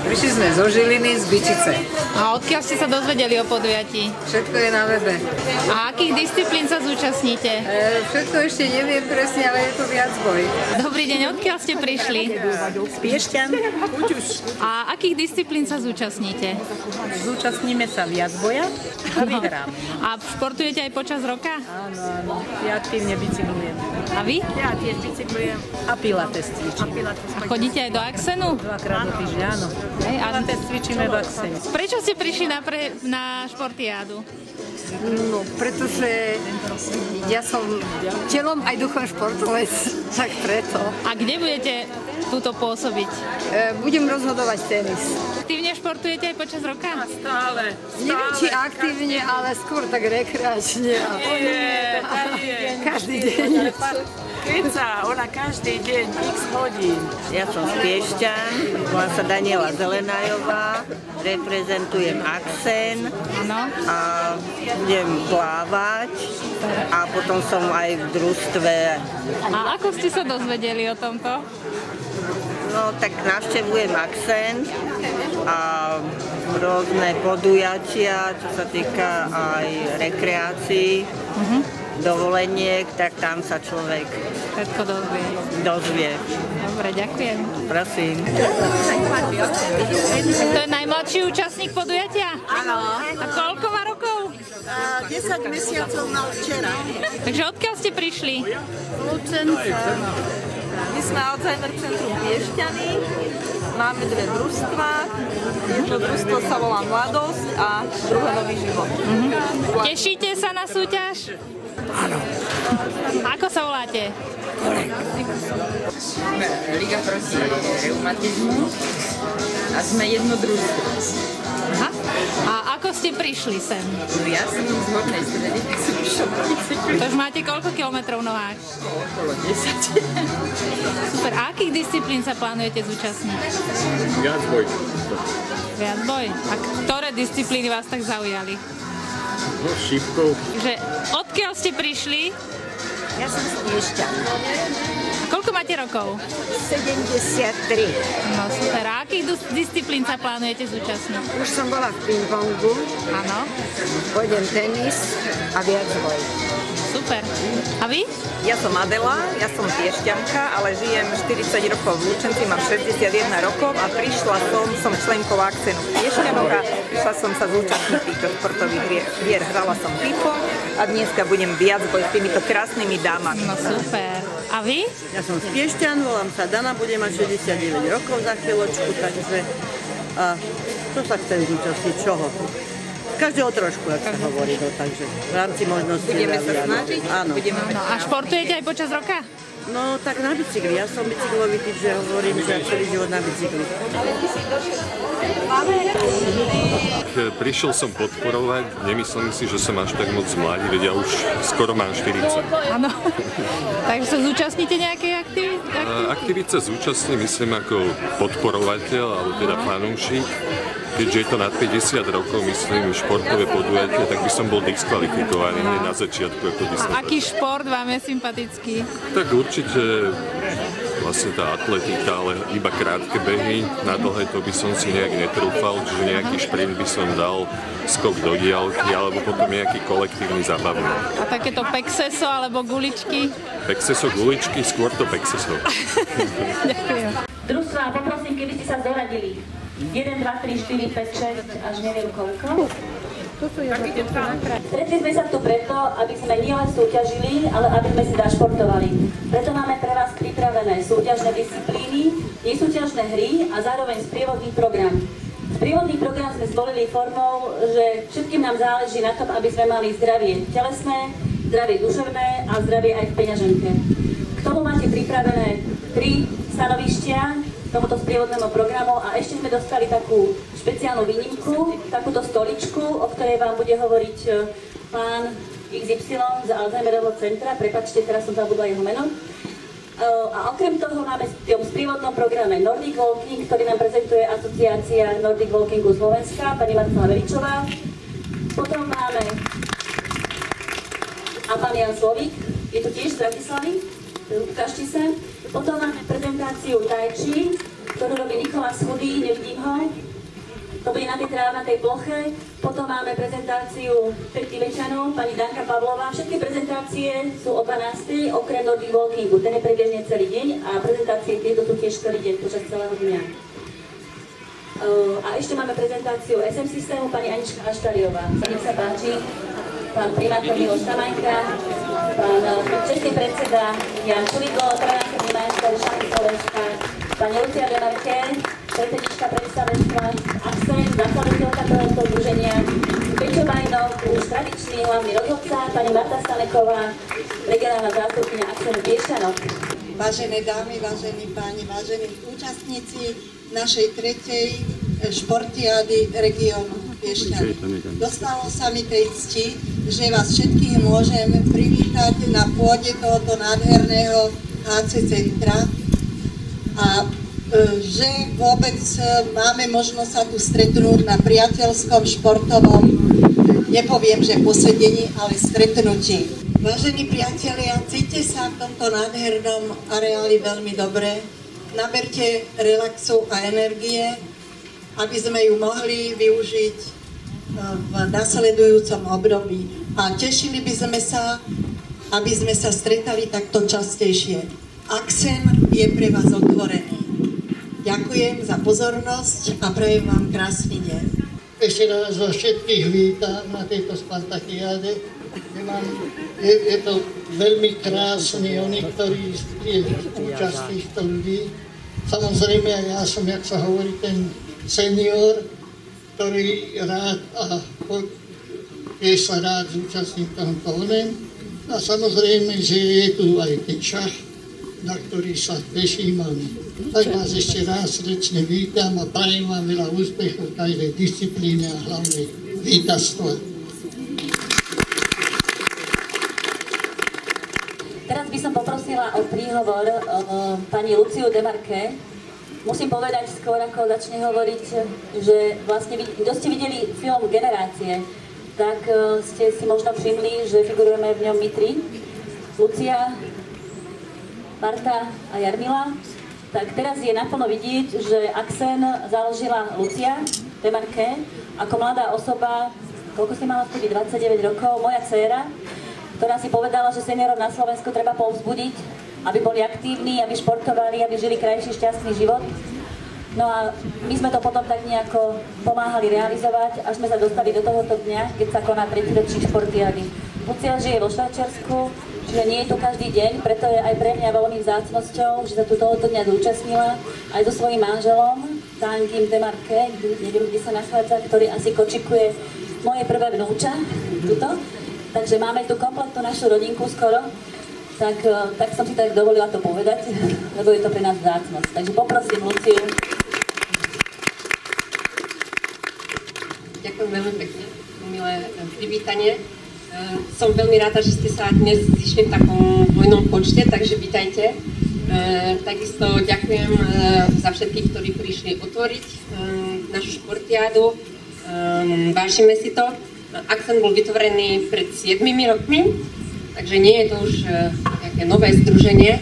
Prišli sme zo Žiliny, z Byčice. A odkiaľ ste sa dozvedeli o podujatí? Všetko je na webe. A akých disciplín sa zúčastníte? Všetko ešte neviem presne, ale je to viacboj. Dobrý deň, odkiaľ ste prišli? Z Piešťan. A akých disciplín sa zúčastníte? Zúčastníme sa viacboja a vyhráme. A športujete aj počas roka? Áno, áno. Ja aktívne bicyklujem. A vy? Ja tiež bicyklujem. A pilates cvičím. A chodíte aj do Axenu? 2-krát do týždňa, áno. Pilates cvičíme v Axene. Prečo ste prišli na športiádu? No, pretože ja som telom aj duchom športovec, tak preto. A kde budete túto pôsobiť? Budem rozhodovať tenis. Aktívne športujete aj počas roka? Stále. Neviem, či aktívne, ale skôr tak rekreačne. Každý deň. Keca, ona každý deň x hodín. Ja som z Piešťan, volám sa Daniela Zelenajová, reprezentujem Axen a budem plávať a potom som aj v družstve. A ako ste sa dozvedeli o tomto? No tak navštevujem Axen a rôzne podujatia, čo sa týka aj rekreácií. Dovoleniek, tak tam sa človek všetko dozvie. Dobre, ďakujem. Prosím. To je najmladší účastník podujatia? Áno. A koľko má rokov? 10 mesiacov mal včera. Takže odkiaľ ste prišli? Lučenca. My sme Alzheimer centrum Piešťany. Máme dve družstva. Jedno družstvo sa volá Mladosť a druhé Nový život. Tešíte sa na súťaž? Áno. Ako sa voláte? Sme Liga proti reumatizmu a sme jedno družstvo. Aha. A ako ste prišli sem? No ja som z Hornej Stredy, tak som išla na bicykli. To už máte koľko kilometrov v nohách? Okolo 10. Super. A akých disciplín sa plánujete zúčastniť? Viacboj. Viacboj. A ktoré disciplíny vás tak zaujali? No, šípkou. Že odkiaľ ste prišli? Ja som z Piešťan. Koľko máte rokov? 73. No super. A akých disciplín sa plánujete zúčastniť? Už som bola v ping-pongu, Áno. pôjdem tenis a viacboj. Super. A vy? Ja som Adela, ja som Piešťanka, ale žijem 40 rokov v Lučenci, mám 61 rokov a prišla som členkou Axenu v Piešťanoch a prišla som sa zúčastniť týchto športových hier. Hrala som ping-pong a dneska budem viacboj s týmito krásnymi dámami. No super. A vy? Ja som z Piešťan, volám sa Dana, budem mať 69 rokov za chvíľočku, takže čo sa chcem zúčastniť, čoho? Každého trošku, ak sa hovorí, no, takže v rámci možnosti. Budeme sa snažiť? Áno. No, a športujete aj počas roka? No tak na bicykli, ja som bicyklový typ, že hovorím, že celý život na bicykli. Prišiel som podporovať, nemyslím si, že som až tak moc mladý, veď ja už skoro mám 40. Áno. Takže sa zúčastníte nejakej aktivity? Aktivity sa zúčastním, myslím, ako podporovateľ, alebo teda fanúšik. Keďže je to nad 50 rokov, myslím, športové podujatie, tak by som bol diskvalifikovaný na začiatku. Ako by som A aký šport vám je sympatický? Tak určite vlastne tá atletika, ale iba krátke behy. Na dlhé to by som si nejak netrúfal, čiže nejaký šprint by som dal, skok do diaľky, alebo potom nejaký kolektívny zábavný. A takéto pexeso alebo guličky? Pexeso, guličky, skôr to pexeso. Ďakujem. Družstva, poprosím, keby ste sa zoradili. 1, 2, 3, 4, 5, 6, až neviem koľko. Stretli sme sa tu preto, aby sme nielen súťažili, ale aby sme si zašportovali. Preto máme pre vás pripravené súťažné disciplíny, nesúťažné hry a zároveň sprievodný program. Sprievodný program sme zvolili formou, že všetkým nám záleží na tom, aby sme mali zdravie telesné, zdravie duševné a zdravie aj v peňaženke. K tomu máte pripravené 3 stanovištia tomuto sprievodnému programu a ešte sme dostali takú špeciálnu výnimku, takúto stoličku, o ktorej vám bude hovoriť pán XY z Alzheimerovho centra, prepáčte, teraz som zabudla jeho meno. A okrem toho máme v tom sprievodnom programe Nordic Walking, ktorý nám prezentuje asociácia Nordic Walkingu Slovenska, pani Marcela Veličová. Potom máme a pán Jan Slovík, je tu tiež z Bratislavy, ukážte sa. Potom máme prezentáciu Tai Chi, ktorú robí Nikolás Chudý, nevidím ho. To bude na tej trávnatej ploche. Potom máme prezentáciu Petty Večanov, pani Danka Pavlová. Všetky prezentácie sú o 12. okrem Nordic Walkingu. Ten je prebiežne celý deň a prezentácie tieto sú tiež celý deň počas celého dňa. A ešte máme prezentáciu SM systému pani Anička Aštariová. Nech sa páči, pán primátor Miloš Tamajka, pán český predseda Jan Čulidlo, trojnásobný majster šachy Slovenska, pani Lucia Demarke, predsednička predstavenstva Axen, zakladateľka tohoto združenia, Peťo Vajnov, už tradičný hlavný rozhodca, pani Marta Staneková, regionálna zástupkyňa Axenu Piešťanov. Vážené dámy, vážení páni, vážení účastníci našej tretej športiády regiónu Piešťany. Dostalo sa mi tej cti, že vás všetkých môžem privítať na pôde tohoto nádherného HC centra a že vôbec máme možnosť sa tu stretnúť na priateľskom športovom, nepoviem, že posedení, ale stretnutí. Vážení priatelia, cíťte sa v tomto nádhernom areáli veľmi dobre. Naberte relaxu a energie, aby sme ju mohli využiť v nasledujúcom období. A tešili by sme sa, aby sme sa stretali takto častejšie. Axen je pre vás otvorený. Ďakujem za pozornosť a prajem vám krásny deň. Ešte raz vás všetkých vítam na tejto Spartakiáde. Je to veľmi krásny, oni, ktorí je účasť týchto ľudí. Samozrejme, ja som, jak sa hovorí, ten senior, ktorý rád a tiež sa rád zúčastní tohoto onem. A samozrejme, že je tu aj ten šach, na ktorý sa teším. Tak vás ešte raz srdečne vítam a prajem vám veľa úspechov v každej disciplíne a hlavne víťazstva. Teraz by som poprosila o príhovor pani Luciu Demarke. Musím povedať skôr, ako začne hovoriť, že vlastne, kto ste videli film Generácie, tak ste si možno všimli, že figurujeme v ňom my tri. Lucia, Marta a Jarmila. Tak teraz je naplno vidieť, že Axen založila Lucia Demarke ako mladá osoba, koľko si mala vtedy, 29 rokov, moja dcéra, ktorá si povedala, že seniorov na Slovensku treba povzbudiť, aby boli aktívni, aby športovali, aby žili krajší, šťastný život. No a my sme to potom tak nejako pomáhali realizovať, až sme sa dostali do tohoto dňa, keď sa koná 3. ročník športiády. Lucia žije vo Švajčiarsku, čiže nie je tu každý deň, preto je aj pre mňa veľmi vzácnosťou, že sa tu tohoto dňa zúčastnila aj so svojím manželom, Tangim Demarke, neviem, kde sa nachádza, ktorý asi kočikuje moje prvé vnúča, tuto. Takže máme tu kompletnú našu rodinku skoro, tak som si tak dovolila to povedať, lebo je to pre nás vzácnosť. Takže poprosím Luciu. Ďakujem veľmi pekne, milé privítanie. Som veľmi ráda, že ste sa dnes zišli v takom hojnom počte, takže vítajte. Takisto ďakujem za všetkých, ktorí prišli otvoriť našu športiádu. Vážime si to. Axen bol vytvorený pred 7 rokmi, takže nie je to už nejaké nové združenie.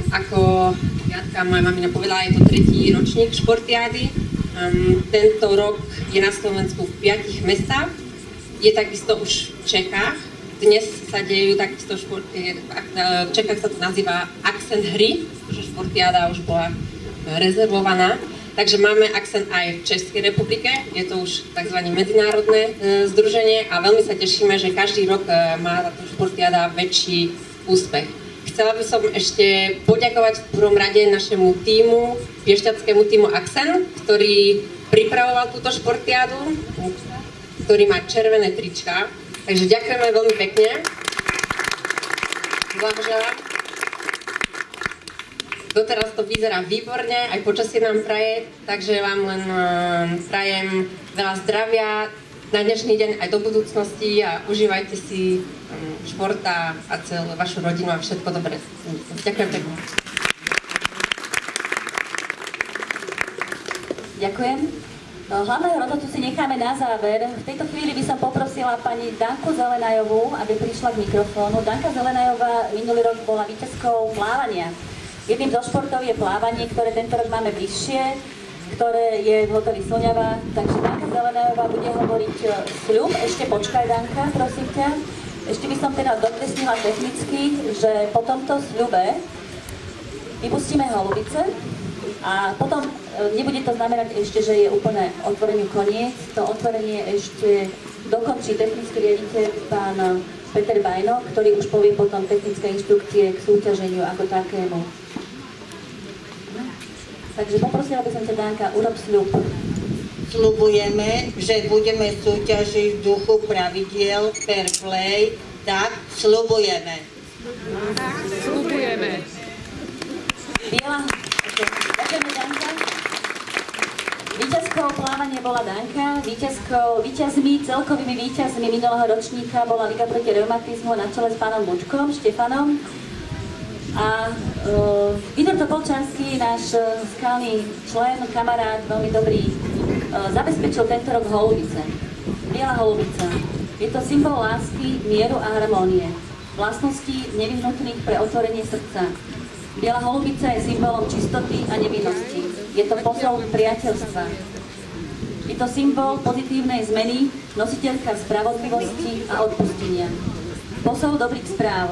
Ako Jatka, moja mamina povedala, je to 3. ročník športiády. Tento rok je na Slovensku v 5 mestách. Je takisto už v Čechách. Dnes sa dejú takisto športy, v Čechách sa to nazýva Axen hry, pretože športiáda už bola rezervovaná. Takže máme Axen aj v Českej republike, je to už tzv. Medzinárodné združenie a veľmi sa tešíme, že každý rok má táto športiáda väčší úspech. Chcela by som ešte poďakovať v prvom rade našemu tímu, piešťanskému tímu Axen, ktorý pripravoval túto športiádu, ktorý má červené trička. Takže ďakujeme veľmi pekne. Blahoželám. Doteraz to vyzerá výborne, aj počasie nám praje, takže vám len prajem veľa zdravia na dnešný deň aj do budúcnosti a užívajte si športa a celú vašu rodinu a všetko dobré. Ďakujem pekne. Ďakujem. Hlavného rozhodcu si necháme na záver. V tejto chvíli by som poprosila pani Danku Zelenajovú, aby prišla k mikrofónu. Danka Zelenajová minulý rok bola víťazkou plávania. Jedným zo športov je plávanie, ktoré tento rok máme bližšie, ktoré je v hoteli Slňava. Takže Danka Zelenajová bude hovoriť sľub. Ešte počkaj, Danka, prosím ťa. Ešte by som teda dokreslila technicky, že po tomto sľube vypustíme holubice a potom nebude to znamenať ešte, že je úplne otvoreniu koniec. To otvorenie ešte dokončí technický riaditeľ pán Peter Bajno, ktorý už povie potom technické inštrukcie k súťaženiu ako takému. Takže poprosila by som ťa, Danka, urob sľub. Sľubujeme, že budeme súťažiť v duchu pravidiel fair play, tak sľubujeme. Sľubujeme. Biela, ďakujeme, Danka. Víťazkou plávania bola Danka, víťazmi, celkovými víťazmi minulého ročníka bola Liga proti reumatizmu na čele s pánom Bučkom, Štefanom. A Igor Topolčanský, náš skalný člen, kamarát, veľmi dobrý, zabezpečil tento rok holubice. Biela holubica. Je to symbol lásky, mieru a harmónie. Vlastností nevyhnutných pre otvorenie srdca. Biela holubica je symbolom čistoty a nevinnosti. Je to posol priateľstva. Je to symbol pozitívnej zmeny, nositeľka spravodlivosti a odpustenia. Posol dobrých správ.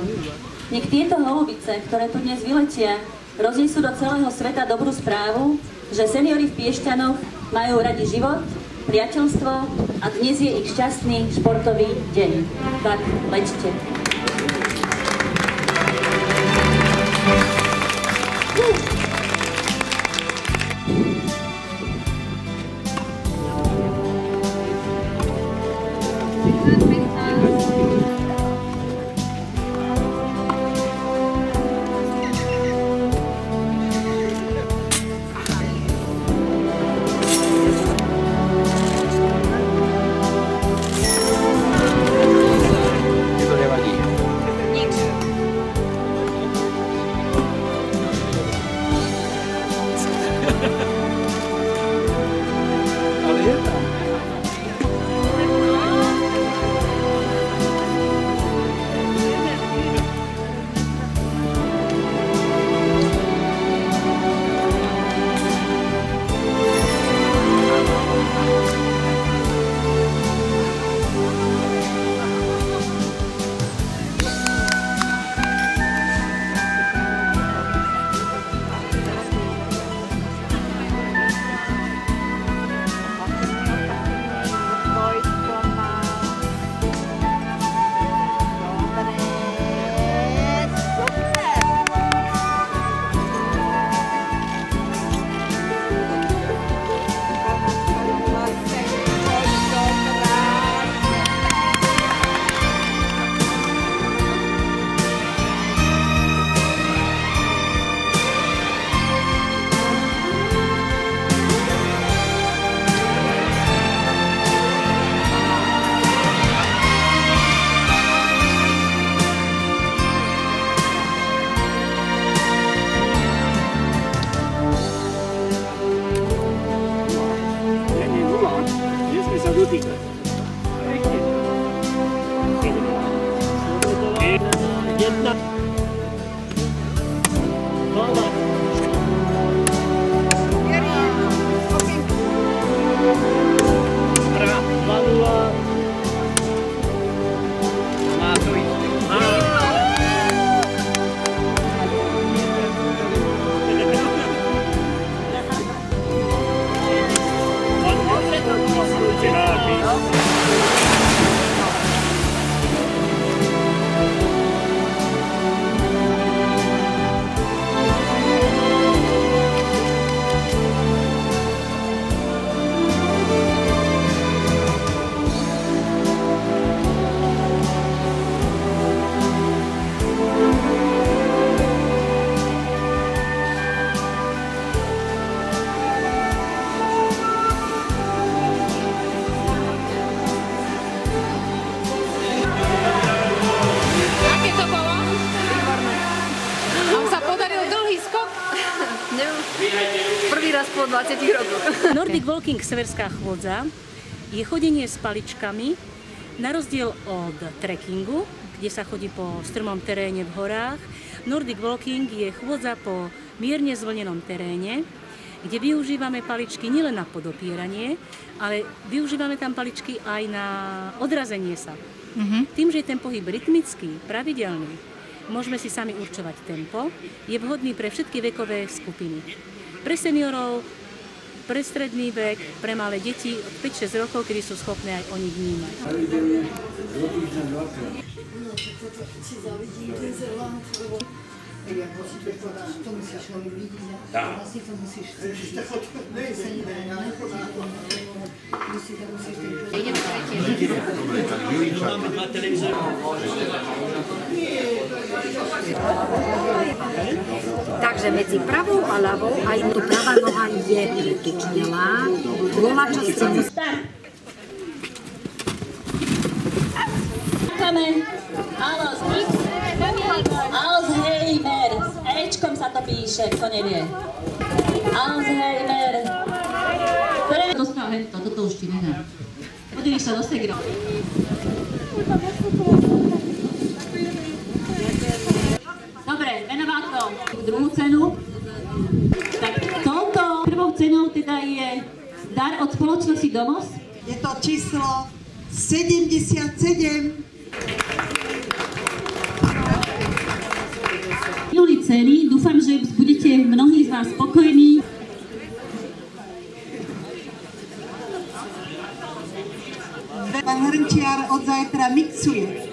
Nech tieto holubice, ktoré tu dnes vyletia, roznesú do celého sveta dobrú správu, že seniori v Piešťanoch majú radi život, priateľstvo a dnes je ich šťastný športový deň. Tak leďte. Prvý raz po 20 rokoch. Nordic Walking severská chôdza je chodenie s paličkami, na rozdiel od trekkingu, kde sa chodí po strmom teréne v horách. Nordic walking je chôdza po mierne zvlnenom teréne, kde využívame paličky nielen na podopieranie, ale využívame tam paličky aj na odrazenie sa. Tým, že je ten pohyb rytmický, pravidelný, môžeme si sami určovať tempo, je vhodný pre všetky vekové skupiny. Pre seniorov, pre stredný vek, pre malé deti od 5-6 rokov, kedy sú schopné aj oni vnímať. Takže medzi pravou a ľavou aj pravá noha je pritučnelá. Dvoma časťami. Alzheimer. S Ečkom sa to píše, kto nevie. Alzheimer. Toto už ti nedá. Podíliš sa do segro. Dobre, venováto druhú cenu. Tak touto prvou cenou teda je dar od spoločnosti Domos. Je to číslo 77. Minuli ceny, dúfam, že budete mnohí z vás spokojní. Pán Hrnčiar od zajtra mixuje.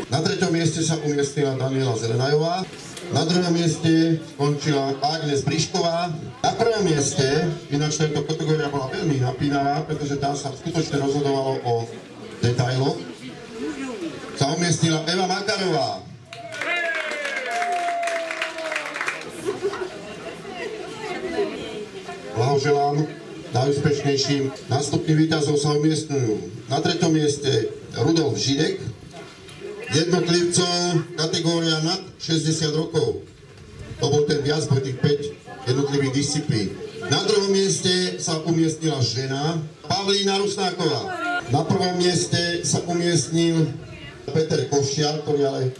Na 3. mieste sa umiestnila Daniela Zelenajová. Na 2. mieste skončila Agnes Brišková. Na 1. mieste, ináč táto kategória bola veľmi napínavá, pretože tam sa skutočne rozhodovalo o detailoch, sa umiestnila Eva Makarová. Blahoželám najúspešnejším. Nástupní víťazov sa umiestňujú na 3. mieste Rudolf Židek, jednotlivcov kategória nad 60 rokov. To bol ten viacboj tých 5 jednotlivých disciplín. Na 2. mieste sa umiestnila žena Pavlína Rusnáková. Na 1. mieste sa umiestnil Peter Košiar, ktorý ale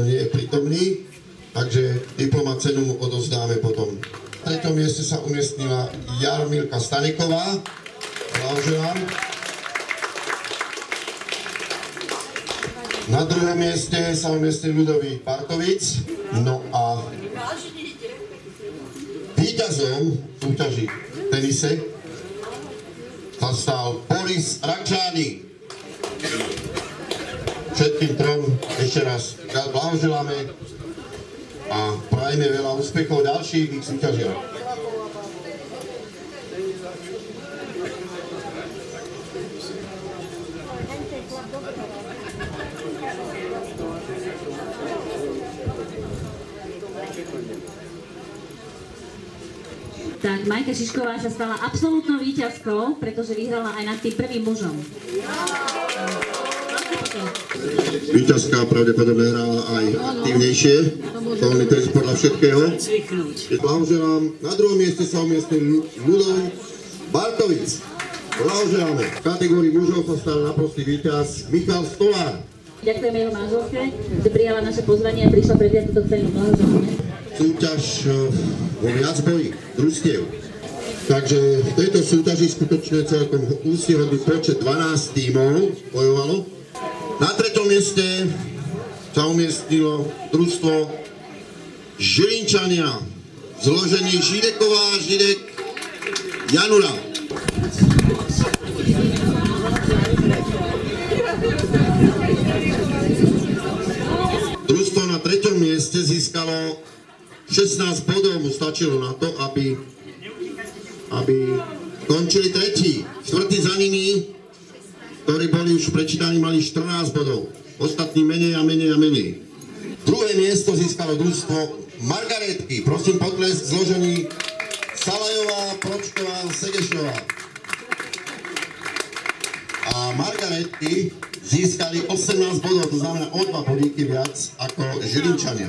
nie je prítomný, takže diploma cenu mu odovzdáme potom. Na 3. mieste sa umiestnila Jarmilka Staneková. Blahoželám. Na 2. mieste sa umiestnil Ľudovít Bartovic. No a víťazom súťaži v tenise sa stal Boris Rakčány. Všetkým trom ešte raz blahoželáme a prajeme veľa úspechov ďalších ich súťažiach. Tak Majka Šišková sa stala absolútnou víťazkou, pretože vyhrala aj nad tým prvým mužom. Víťazka pravdepodobne hrala aj aktívnejšie, voľný text podľa všetkého. Blahoželám. Na 2. mieste sa umiestnil Ľudovít Bartovic. Blahoželáme. V kategórii mužov sa stal naprostý víťaz Michal Stolár. Ďakujeme jeho manželke, že prijala naše pozvanie a prišla prevziať túto cenu. Blahoželáme. Súťaž vo viacboji družstiev. Takže v tejto súťaži skutočne celkom úsilovný počet 12 tímov bojovalo. Na 3. mieste sa umiestnilo družstvo Žilinčania, zložení Žideková, Židek, Janura. Družstvo na 3. mieste získalo 16 bodov, mu stačilo na to, aby končili 3. 4. za nimi, ktorí boli už prečítaní, mali 14 bodov. Ostatní menej a menej a menej. 2. miesto získalo družstvo Margaretky. Prosím potlesk zložení Salajová, Pročková, Segešová. A Margaretky získali 18 bodov, to znamená o 2 bodíky viac ako Žilinčania.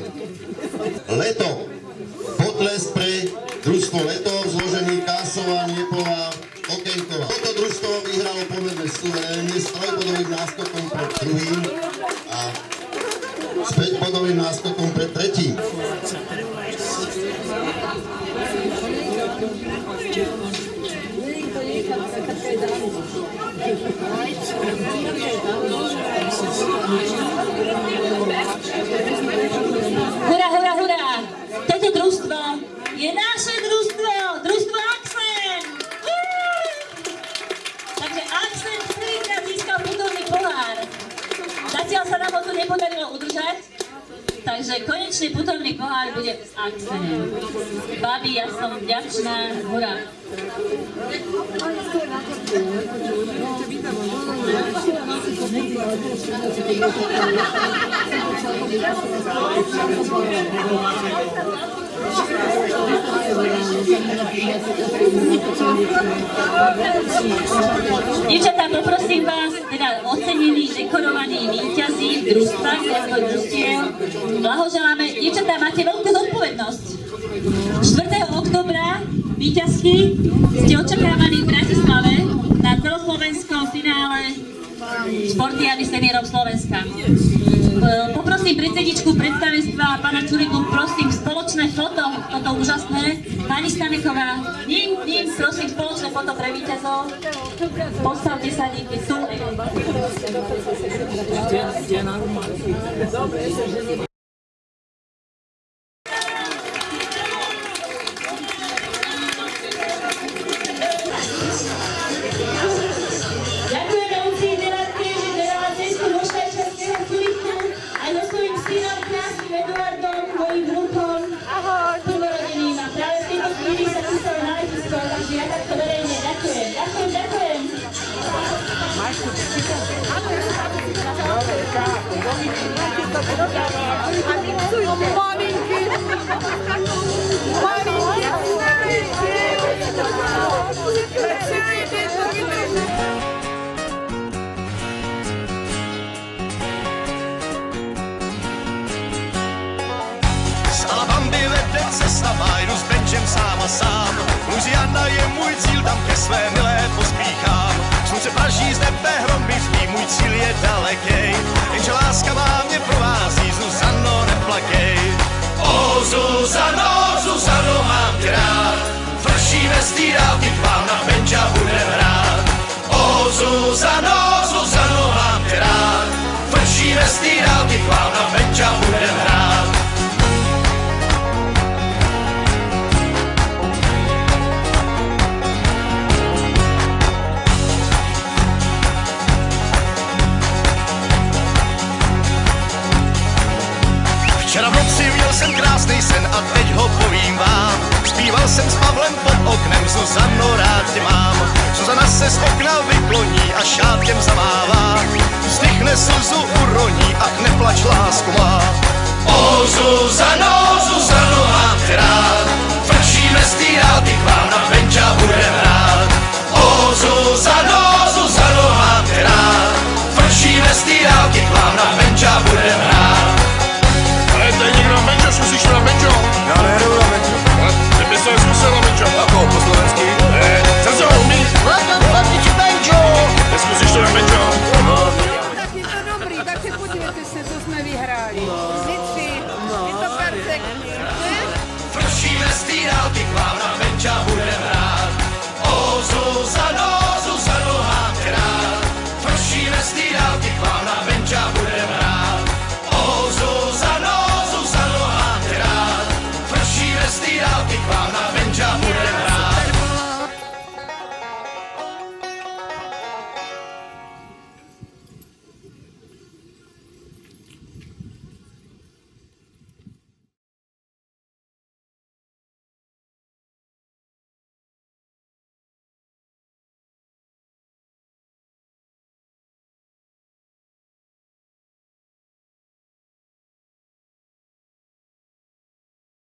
Leto. Potlesk pre družstvo Leto, zložení Kásová, Niepová, Okenková. Toto družstvo vyhralo pomerne suverénne s 3-bodovým náskokom pred druhým a s 5-bodovým náskokom pred tretím. Hurá, hurá, hurá! Toto družstvo je naše družstvo! Družstvo Aksen! Takže Aksen prvýkrát získal putovný pohár. Zatiaľ sa nám ho tu nepodarilo udržať, takže konečne putovný pohár bude s Aksenem. Babi, ja som vďačná. Hurá! Dievčatá, poprosím vás, teda ocenení, dekorovaní víťazí v družstvách, družstiev, blahoželáme. Dievčatá, máte veľkú zodpovednosť. 4. októbra víťazky ste očakávaní v Bratislave na celoslovenskom finále Športiady seniorov Slovenska. Poprosím predsedničku predstavenstva pána Čuriku, prosím spoločné foto, toto úžasné. Pani Stanechová, ním, prosím spoločné foto pre víťazov. Postavte sa niekde tu. Sám. Louisiana je můj cíl, tam ke své milé pospíchám. Slunce praží z nebe, hromy zní, můj cíl je dalekej. Jenže láska má mě provází, Zuzano, neplakej. O Zuzano, Zuzano, mám tě rád. Vršíme z té dálky k vám na benča budem hrát. O Zuzano, Zuzano, mám tě rád. Vršíme z té dálky k vám na benča budem hrát. Včera v noci měl jsem krásný sen a teď ho povím vám. Zpíval jsem s Pavlem pod oknem, Zuzano, rád tě mám. Zuzana se z okna vykloní a šátkem zamává. Vzdychne slzu uroní, ach neplač, lásku má. O Zuzano, Zuzano, mám tě rád.